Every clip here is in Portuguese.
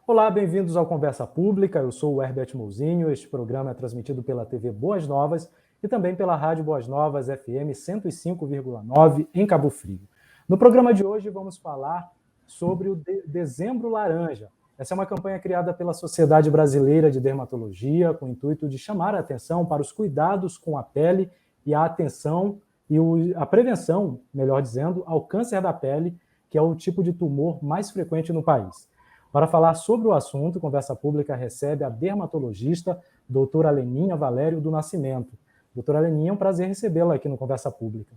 Olá, bem-vindos ao Conversa Pública. Eu sou o Herbert Mouzinho. Este programa é transmitido pela TV Boas Novas e também pela Rádio Boas Novas FM 105,9 em Cabo Frio. No programa de hoje vamos falar sobre o Dezembro Laranja. Essa é uma campanha criada pela Sociedade Brasileira de Dermatologia com o intuito de chamar a atenção para os cuidados com a pele e a atenção e a prevenção, melhor dizendo, ao câncer da pele, que é o tipo de tumor mais frequente no país. Para falar sobre o assunto, Conversa Pública recebe a dermatologista doutora Leninha Valério do Nascimento. Doutora Leninha, é um prazer recebê-la aqui no Conversa Pública.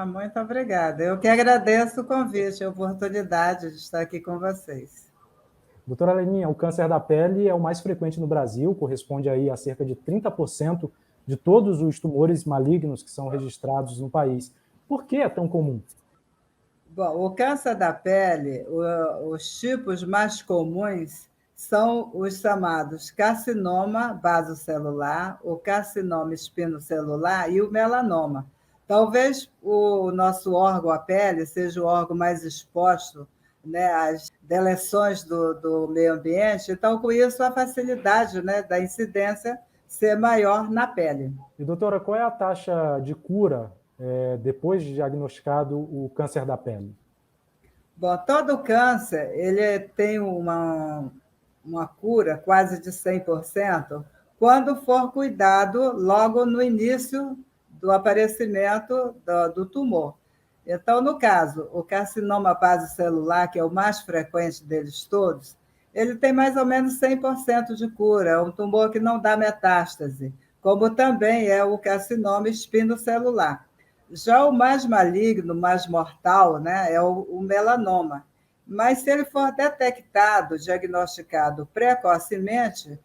Muito obrigada. Eu que agradeço o convite, a oportunidade de estar aqui com vocês. Doutora Leninha, o câncer da pele é o mais frequente no Brasil, corresponde aí a cerca de 30% de todos os tumores malignos que são registrados no país. Por que é tão comum? Bom, o câncer da pele, os tipos mais comuns são os chamados carcinoma basocelular, o carcinoma espinocelular e o melanoma. Talvez o nosso órgão, a pele, seja o órgão mais exposto, né, às deleções do meio ambiente, então, com isso, a facilidade, né, da incidência ser maior na pele. E, doutora, qual é a taxa de cura depois de diagnosticado o câncer da pele? Bom, todo câncer ele tem uma cura quase de 100% quando for cuidado logo no início do aparecimento do tumor. Então, no caso, o carcinoma basocelular, que é o mais frequente deles todos, ele tem mais ou menos 100% de cura, é um tumor que não dá metástase, como também é o carcinoma espinocelular. Já o mais maligno, mais mortal, né, é o melanoma. Mas se ele for detectado, diagnosticado precocemente,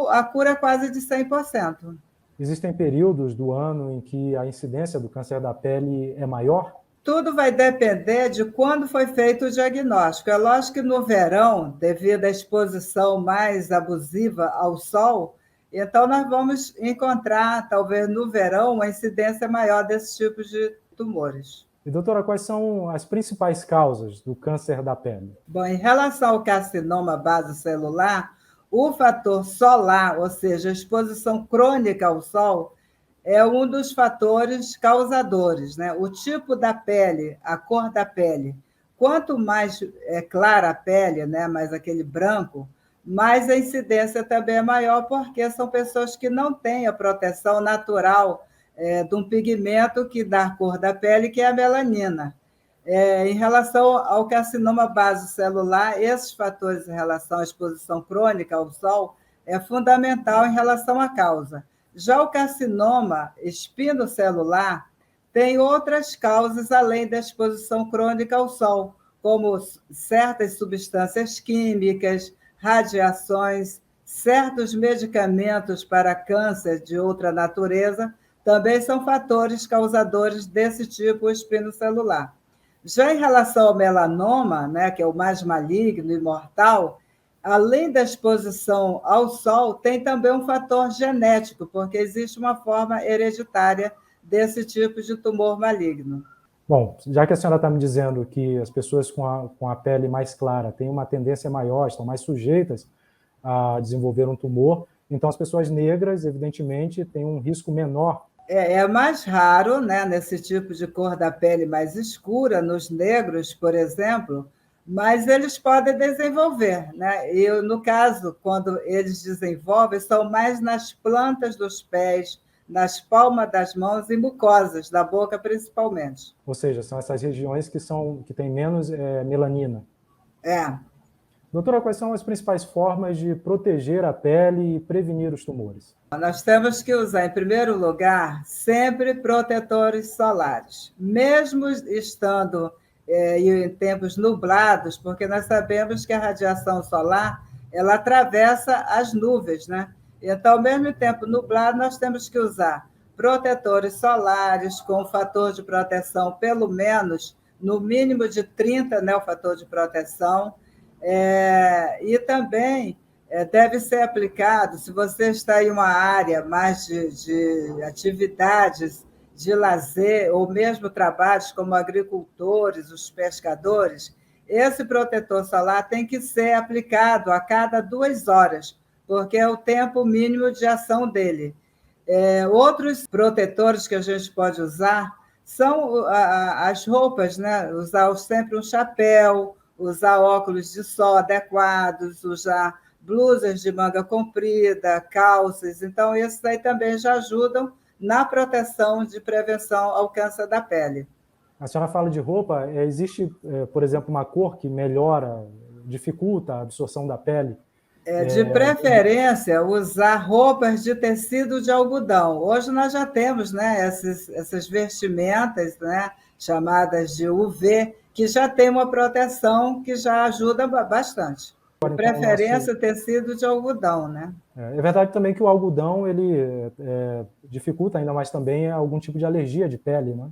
a cura é quase de 100%. Existem períodos do ano em que a incidência do câncer da pele é maior? Tudo vai depender de quando foi feito o diagnóstico. É lógico que no verão, devido à exposição mais abusiva ao sol, então nós vamos encontrar, talvez no verão, uma incidência maior desses tipos de tumores. E, doutora, quais são as principais causas do câncer da pele? Bom, em relação ao carcinoma basocelular, o fator solar, ou seja, a exposição crônica ao sol, é um dos fatores causadores, né? O tipo da pele, a cor da pele. Quanto mais clara a pele, né, mais aquele branco, mais a incidência também é maior, porque são pessoas que não têm a proteção natural de um pigmento que dá a cor da pele, que é a melanina. Em relação ao carcinoma basocelular, esses fatores em relação à exposição crônica ao sol é fundamental em relação à causa. Já o carcinoma espinocelular tem outras causas além da exposição crônica ao sol, como certas substâncias químicas, radiações, certos medicamentos para câncer de outra natureza, também são fatores causadores desse tipo espinocelular. Já em relação ao melanoma, né, que é o mais maligno e mortal, além da exposição ao sol, tem também um fator genético, porque existe uma forma hereditária desse tipo de tumor maligno. Bom, já que a senhora está me dizendo que as pessoas com a pele mais clara têm uma tendência maior, estão mais sujeitas a desenvolver um tumor, então as pessoas negras, evidentemente, têm um risco menor. É mais raro, né, nesse tipo de cor da pele mais escura, nos negros, por exemplo, mas eles podem desenvolver, né? E no caso, quando eles desenvolvem, são mais nas plantas dos pés, nas palmas das mãos e mucosas da boca, principalmente. Ou seja, são essas regiões que têm menos melanina. É. Doutora, quais são as principais formas de proteger a pele e prevenir os tumores? Nós temos que usar, em primeiro lugar, sempre protetores solares, mesmo estando em tempos nublados, porque nós sabemos que a radiação solar ela atravessa as nuvens, né? Então, mesmo em tempo nublado, nós temos que usar protetores solares com fator de proteção pelo menos no mínimo de 30, né, o fator de proteção, e também deve ser aplicado, se você está em uma área mais de atividades de lazer, ou mesmo trabalhos como agricultores, os pescadores, esse protetor solar tem que ser aplicado a cada 2 horas, porque é o tempo mínimo de ação dele. Outros protetores que a gente pode usar são as roupas, né? Usar sempre um chapéu, usar óculos de sol adequados, usar blusas de manga comprida, calças. Então, esses aí também já ajudam na proteção de prevenção ao câncer da pele. A senhora fala de roupa, existe, por exemplo, uma cor que melhora, dificulta a absorção da pele? De preferência, usar roupas de tecido de algodão. Hoje nós já temos, né, essas vestimentas, né, chamadas de UV, que já tem uma proteção que já ajuda bastante. De preferência, tecido de algodão, né? É verdade também que o algodão ele dificulta ainda mais também algum tipo de alergia de pele, né?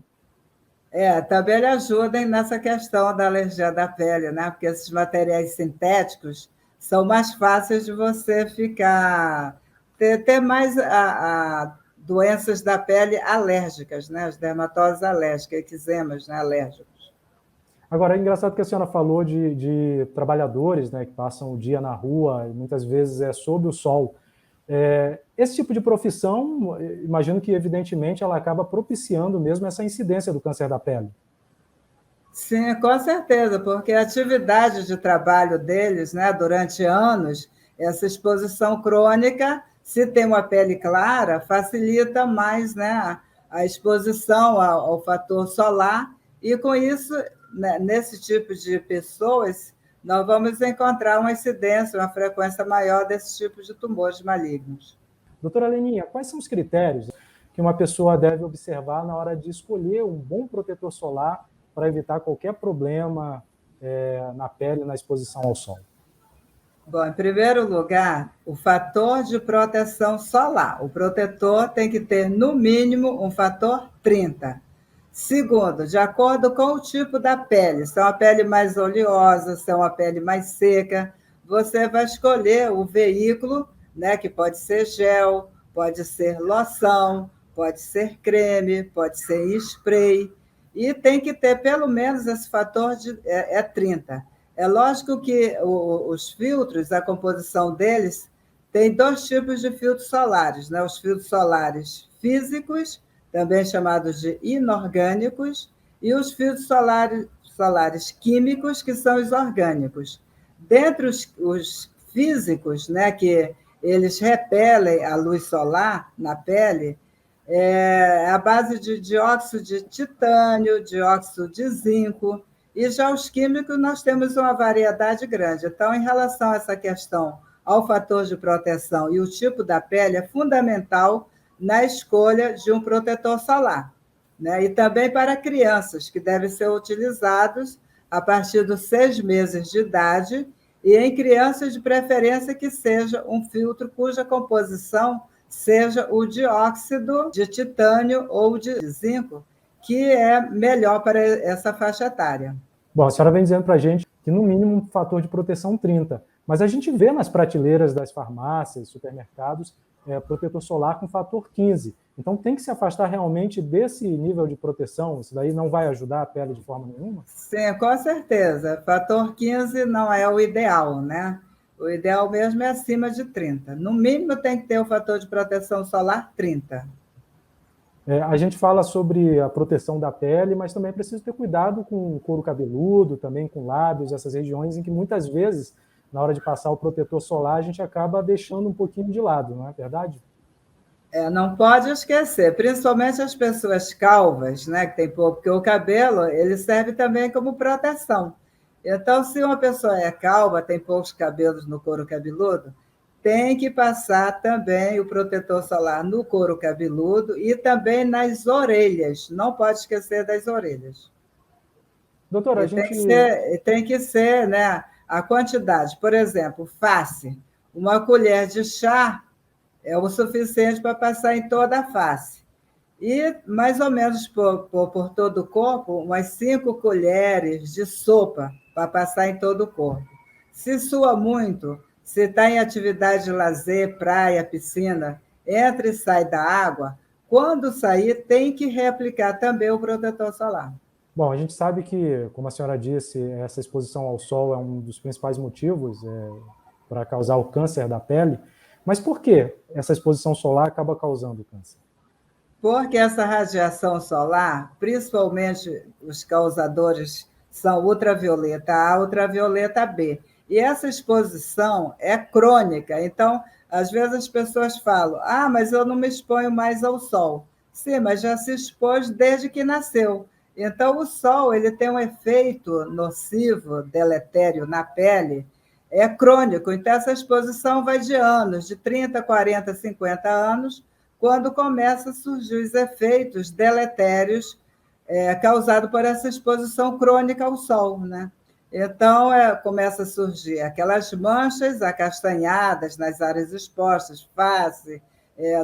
Também ele ajuda nessa questão da alergia da pele, né? Porque esses materiais sintéticos são mais fáceis de você ter mais doenças da pele alérgicas, né? As dermatoses alérgicas, eczemas, né? Alérgicos. Agora, é engraçado que a senhora falou de trabalhadores, né, que passam o dia na rua, e muitas vezes sob o sol. Esse tipo de profissão, imagino que, evidentemente, ela acaba propiciando mesmo essa incidência do câncer da pele. Sim, com certeza, porque a atividade de trabalho deles, né, durante anos, essa exposição crônica, se tem uma pele clara, facilita mais, né, a exposição ao fator solar, e com isso, né, nesse tipo de pessoas, nós vamos encontrar uma incidência, uma frequência maior desse tipo de tumores malignos. Doutora Leninha, quais são os critérios que uma pessoa deve observar na hora de escolher um bom protetor solar para evitar qualquer problema na pele, na exposição ao sol? Bom, em primeiro lugar, o fator de proteção solar. O protetor tem que ter, no mínimo, um fator 30. Segundo, de acordo com o tipo da pele, se é uma pele mais oleosa, se é uma pele mais seca, você vai escolher o veículo, né, que pode ser gel, pode ser loção, pode ser creme, pode ser spray, e tem que ter pelo menos esse fator de 30. É lógico que os filtros, a composição deles, tem 2 tipos de filtros solares, né? Os filtros solares físicos, também chamados de inorgânicos, e os filtros solares químicos, que são os orgânicos. Dentre os físicos, né, que eles repelem a luz solar na pele, a base de dióxido de titânio, dióxido de zinco, e já os químicos nós temos uma variedade grande. Então, em relação a essa questão ao fator de proteção e o tipo da pele, é fundamental na escolha de um protetor solar, né? E também para crianças, que devem ser utilizados a partir dos 6 meses de idade, e em crianças de preferência que seja um filtro cuja composição seja o dióxido de titânio ou de zinco, que é melhor para essa faixa etária. Bom, a senhora vem dizendo para a gente que, no mínimo, um fator de proteção 30, mas a gente vê nas prateleiras das farmácias, supermercados, protetor solar com fator 15. Então, tem que se afastar realmente desse nível de proteção? Isso daí não vai ajudar a pele de forma nenhuma? Sim, com certeza. Fator 15 não é o ideal, né? O ideal mesmo é acima de 30. No mínimo, tem que ter o fator de proteção solar 30. A gente fala sobre a proteção da pele, mas também é preciso ter cuidado com o couro cabeludo, também com lábios, essas regiões em que muitas vezes, na hora de passar o protetor solar, a gente acaba deixando um pouquinho de lado, não é verdade? Não pode esquecer, principalmente as pessoas calvas, né, que tem pouco, porque o cabelo ele serve também como proteção. Então, se uma pessoa é calva, tem poucos cabelos no couro cabeludo, tem que passar também o protetor solar no couro cabeludo e também nas orelhas. Não pode esquecer das orelhas. Doutora, Tem que ser, né, a quantidade. Por exemplo, face. Uma colher de chá é o suficiente para passar em toda a face. E, mais ou menos por todo o corpo, umas 5 colheres de sopa para passar em todo o corpo. Se sua muito, se está em atividade de lazer, praia, piscina, entra e sai da água, quando sair, tem que reaplicar também o protetor solar. Bom, a gente sabe que, como a senhora disse, essa exposição ao sol é um dos principais motivos para causar o câncer da pele, mas por que essa exposição solar acaba causando câncer? Porque essa radiação solar, principalmente os causadores são ultravioleta A, ultravioleta B. E essa exposição é crônica. Então, às vezes as pessoas falam: ah, mas eu não me exponho mais ao sol. Sim, mas já se expôs desde que nasceu. Então, o sol ele tem um efeito nocivo, deletério na pele, é crônico. Então, essa exposição vai de anos, de 30, 40, 50 anos, quando começam a surgir os efeitos deletérios causados por essa exposição crônica ao sol, né? Então, começa a surgir aquelas manchas acastanhadas nas áreas expostas, face,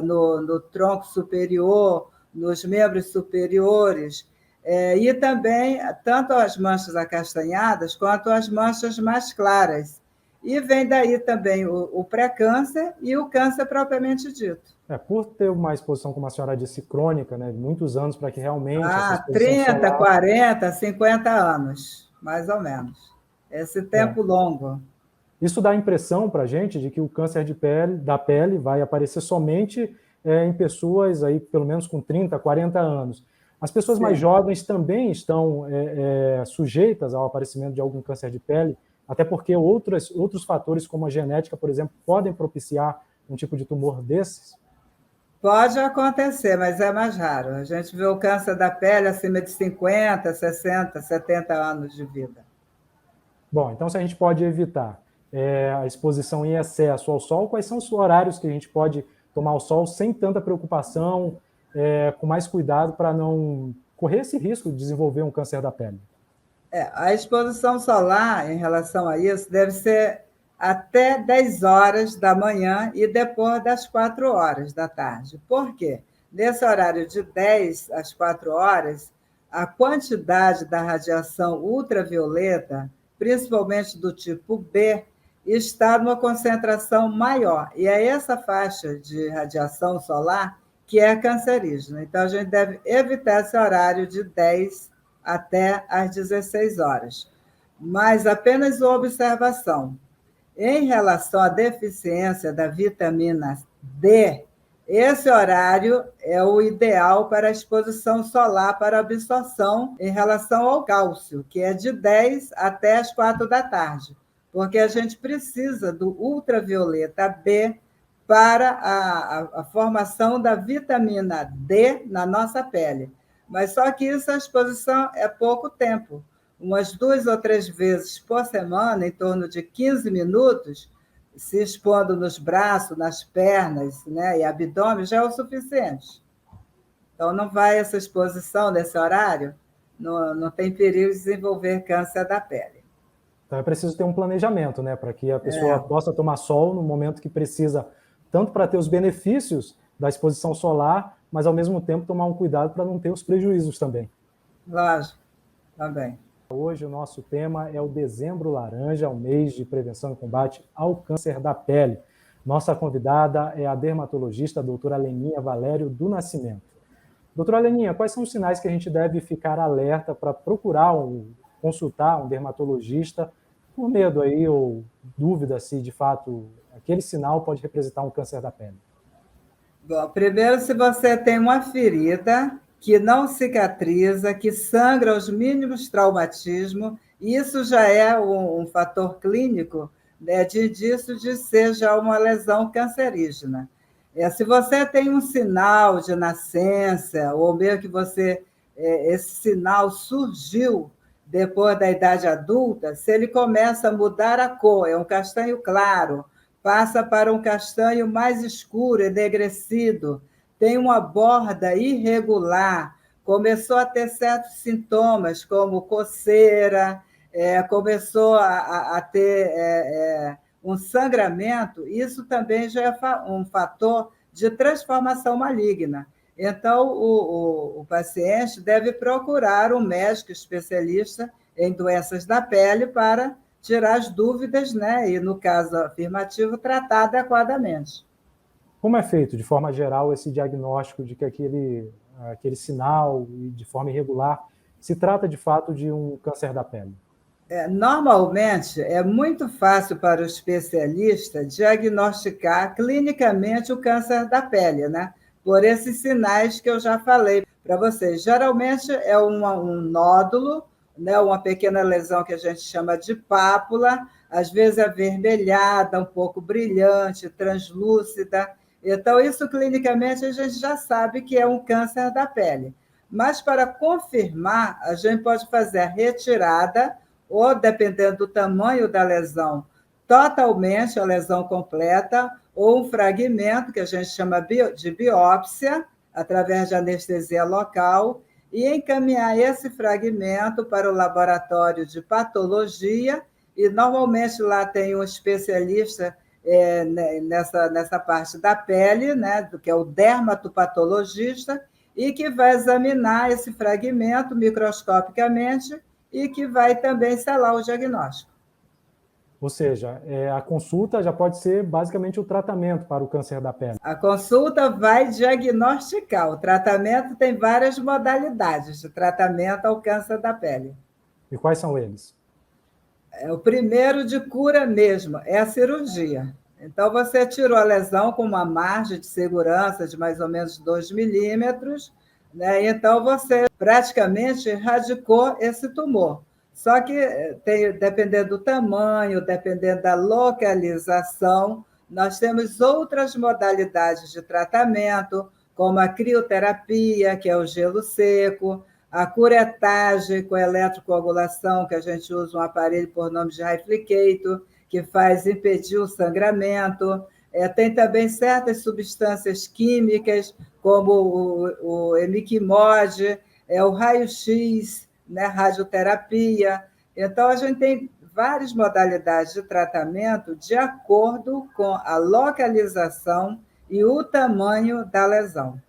no tronco superior, nos membros superiores, e também tanto as manchas acastanhadas quanto as manchas mais claras. E vem daí também o pré-câncer e o câncer propriamente dito. Por ter uma exposição, como a senhora disse, crônica, né, de muitos anos, para que realmente essa exposição 30, solar... 40, 50 anos, mais ou menos. Esse tempo longo. Isso dá a impressão para a gente de que o câncer da pele vai aparecer somente em pessoas aí, pelo menos com 30, 40 anos. As pessoas mais jovens também estão sujeitas ao aparecimento de algum câncer de pele, até porque outros fatores, como a genética, por exemplo, podem propiciar um tipo de tumor desses? Pode acontecer, mas é mais raro. A gente vê o câncer da pele acima de 50, 60, 70 anos de vida. Bom, então se a gente pode evitar a exposição em excesso ao sol, quais são os horários que a gente pode tomar o sol sem tanta preocupação, com mais cuidado para não correr esse risco de desenvolver um câncer da pele? A exposição solar, em relação a isso, deve ser até 10 horas da manhã e depois das 4 horas da tarde. Por quê? Nesse horário de 10 às 4 horas, a quantidade da radiação ultravioleta, principalmente do tipo B, está numa concentração maior. E é essa faixa de radiação solar que é cancerígena. Então, a gente deve evitar esse horário de 10 até às 16 horas. Mas apenas uma observação. Em relação à deficiência da vitamina D, esse horário é o ideal para a exposição solar para absorção em relação ao cálcio, que é de 10 até as 4 da tarde, porque a gente precisa do ultravioleta B para a formação da vitamina D na nossa pele. Mas só que isso, a exposição é pouco tempo. Umas 2 ou 3 vezes por semana, em torno de 15 minutos, se expondo nos braços, nas pernas, né, e abdômen, já é o suficiente. Então, não vai essa exposição nesse horário, não tem perigo de desenvolver câncer da pele. Então é preciso ter um planejamento, né, para que a pessoa possa tomar sol no momento que precisa, tanto para ter os benefícios da exposição solar, mas ao mesmo tempo tomar um cuidado para não ter os prejuízos também. Lógico, também. Hoje o nosso tema é o Dezembro Laranja, o mês de prevenção e combate ao câncer da pele. Nossa convidada é a dermatologista a doutora Leninha Valério do Nascimento. Doutora Leninha, quais são os sinais que a gente deve ficar alerta para procurar consultar um dermatologista por medo aí ou dúvida se de fato aquele sinal pode representar um câncer da pele? Bom, primeiro, se você tem uma ferida que não cicatriza, que sangra os mínimos traumatismos, isso já é um fator clínico, né, de indício de ser já uma lesão cancerígena. Se você tem um sinal de nascença, ou mesmo que esse sinal surgiu depois da idade adulta, se ele começa a mudar a cor, é um castanho claro, passa para um castanho mais escuro, enegrecido, tem uma borda irregular, começou a ter certos sintomas, como coceira, começou a ter um sangramento, isso também já é um fator de transformação maligna. Então, o paciente deve procurar um médico especialista em doenças da pele para tirar as dúvidas, né? E, no caso afirmativo, tratar adequadamente. Como é feito, de forma geral, esse diagnóstico de que aquele sinal, de forma irregular, se trata de fato de um câncer da pele? Normalmente, é muito fácil para o especialista diagnosticar clinicamente o câncer da pele, né? Por esses sinais que eu já falei para vocês. Geralmente é um nódulo, né? Uma pequena lesão que a gente chama de pápula, às vezes avermelhada, um pouco brilhante, translúcida. Então, isso clinicamente a gente já sabe que é um câncer da pele. Mas para confirmar, a gente pode fazer a retirada ou, dependendo do tamanho da lesão, totalmente a lesão completa, ou um fragmento, que a gente chama de biópsia, através de anestesia local, e encaminhar esse fragmento para o laboratório de patologia, e normalmente lá tem um especialista nessa parte da pele, né, que é o dermatopatologista, e que vai examinar esse fragmento microscopicamente e que vai também selar o diagnóstico. Ou seja, a consulta já pode ser basicamente o tratamento para o câncer da pele. A consulta vai diagnosticar. O tratamento tem várias modalidades de tratamento ao câncer da pele. E quais são eles? O primeiro de cura mesmo é a cirurgia. Então, você tirou a lesão com uma margem de segurança de mais ou menos 2 milímetros, né? Então, você praticamente erradicou esse tumor. Só que, dependendo do tamanho, dependendo da localização, nós temos outras modalidades de tratamento, como a crioterapia, que é o gelo seco, a curetagem com eletrocoagulação, que a gente usa um aparelho por nome de Hyflicator, que faz impedir o sangramento. Tem também certas substâncias químicas, como o emiquimod, o raio-x, né, radioterapia. Então, a gente tem várias modalidades de tratamento de acordo com a localização e o tamanho da lesão.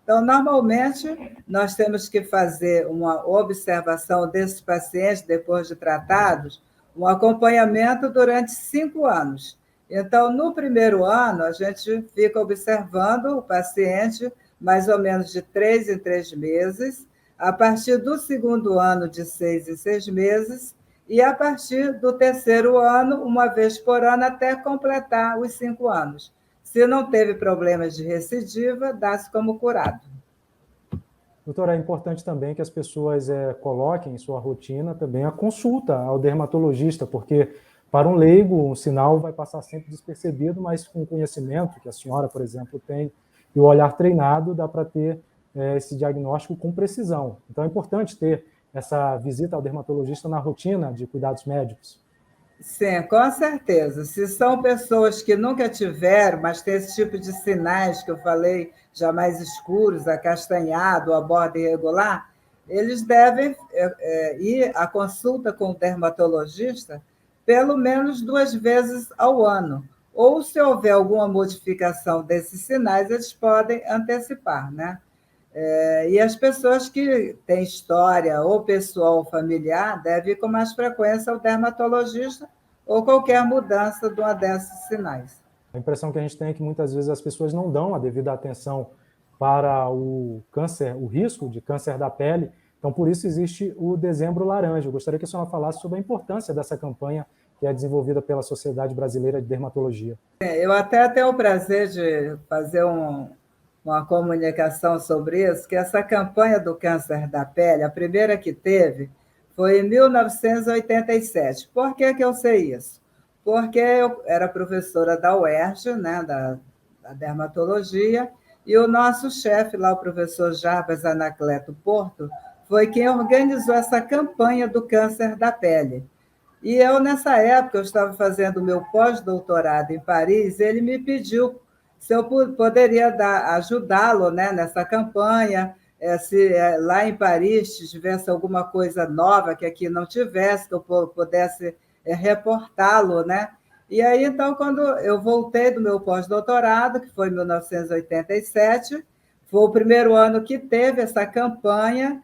Então, normalmente, nós temos que fazer uma observação desses pacientes, depois de tratados, um acompanhamento durante 5 anos. Então, no primeiro ano, a gente fica observando o paciente mais ou menos de 3 em 3 meses, a partir do segundo ano, de 6 em 6 meses, e a partir do terceiro ano, uma vez por ano, até completar os 5 anos. Se não teve problemas de recidiva, dá-se como curado. Doutora, é importante também que as pessoas coloquem em sua rotina também a consulta ao dermatologista, porque para um leigo um sinal vai passar sempre despercebido, mas com o conhecimento que a senhora, por exemplo, tem e o olhar treinado, dá para ter esse diagnóstico com precisão. Então é importante ter essa visita ao dermatologista na rotina de cuidados médicos. Sim, com certeza. Se são pessoas que nunca tiveram, mas tem esse tipo de sinais que eu falei, já mais escuros, acastanhado, a borda irregular, eles devem ir à consulta com o dermatologista pelo menos 2 vezes ao ano. Ou, se houver alguma modificação desses sinais, eles podem antecipar, né? E as pessoas que têm história, ou pessoal ou familiar, devem ir com mais frequência ao dermatologista ou qualquer mudança de uma desses sinais. A impressão que a gente tem é que muitas vezes as pessoas não dão a devida atenção para o câncer, o risco de câncer da pele. Então, por isso existe o Dezembro Laranja. Eu gostaria que a senhora falasse sobre a importância dessa campanha que é desenvolvida pela Sociedade Brasileira de Dermatologia. Eu até tenho o prazer de fazer uma comunicação sobre isso, que essa campanha do câncer da pele, a primeira que teve, foi em 1987. Por que eu sei isso? Porque eu era professora da UERJ, né, da dermatologia, e o nosso chefe lá, o professor Jarbas Anacleto Porto, foi quem organizou essa campanha do câncer da pele. E eu, nessa época, eu estava fazendo o meu pós-doutorado em Paris, e ele me pediu se eu poderia ajudá-lo, né, nessa campanha, se lá em Paris tivesse alguma coisa nova que aqui não tivesse, que eu pudesse reportá-lo, né? E aí, então, quando eu voltei do meu pós-doutorado, que foi em 1987, foi o primeiro ano que teve essa campanha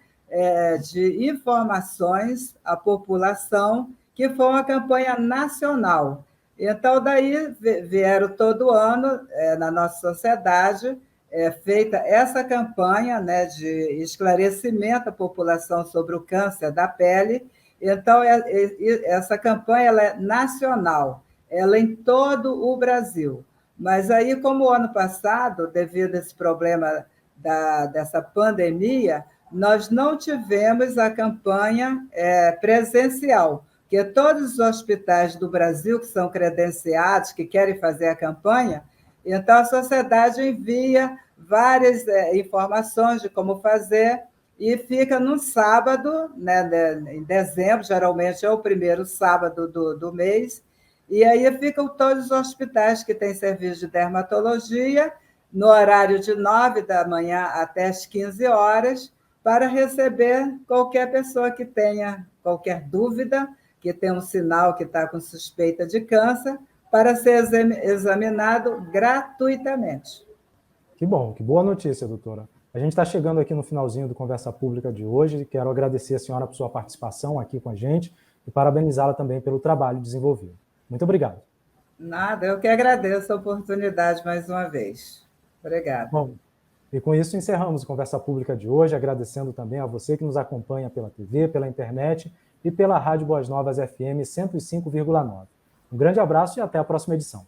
de informações à população, que foi uma campanha nacional. Então, daí vieram todo ano, na nossa sociedade, é feita essa campanha, né, de esclarecimento à população sobre o câncer da pele. Então, essa campanha ela é nacional, ela é em todo o Brasil. Mas aí, como o ano passado, devido a esse problema dessa pandemia, nós não tivemos a campanha presencial, porque todos os hospitais do Brasil que são credenciados, que querem fazer a campanha, então a sociedade envia várias informações de como fazer e fica no sábado, né, em dezembro, geralmente é o primeiro sábado do mês, e aí ficam todos os hospitais que têm serviço de dermatologia, no horário de 9 da manhã até as 15 horas, para receber qualquer pessoa que tenha qualquer dúvida, que tem um sinal que está com suspeita de câncer, para ser examinado gratuitamente. Que bom, que boa notícia, doutora. A gente está chegando aqui no finalzinho do Conversa Pública de hoje. Quero agradecer a senhora por sua participação aqui com a gente e parabenizá-la também pelo trabalho desenvolvido. Muito obrigado. Nada, eu que agradeço a oportunidade mais uma vez. Obrigada. Bom, e com isso encerramos a Conversa Pública de hoje, agradecendo também a você que nos acompanha pela TV, pela internet e pela Rádio Boas Novas FM 105,9. Um grande abraço e até a próxima edição.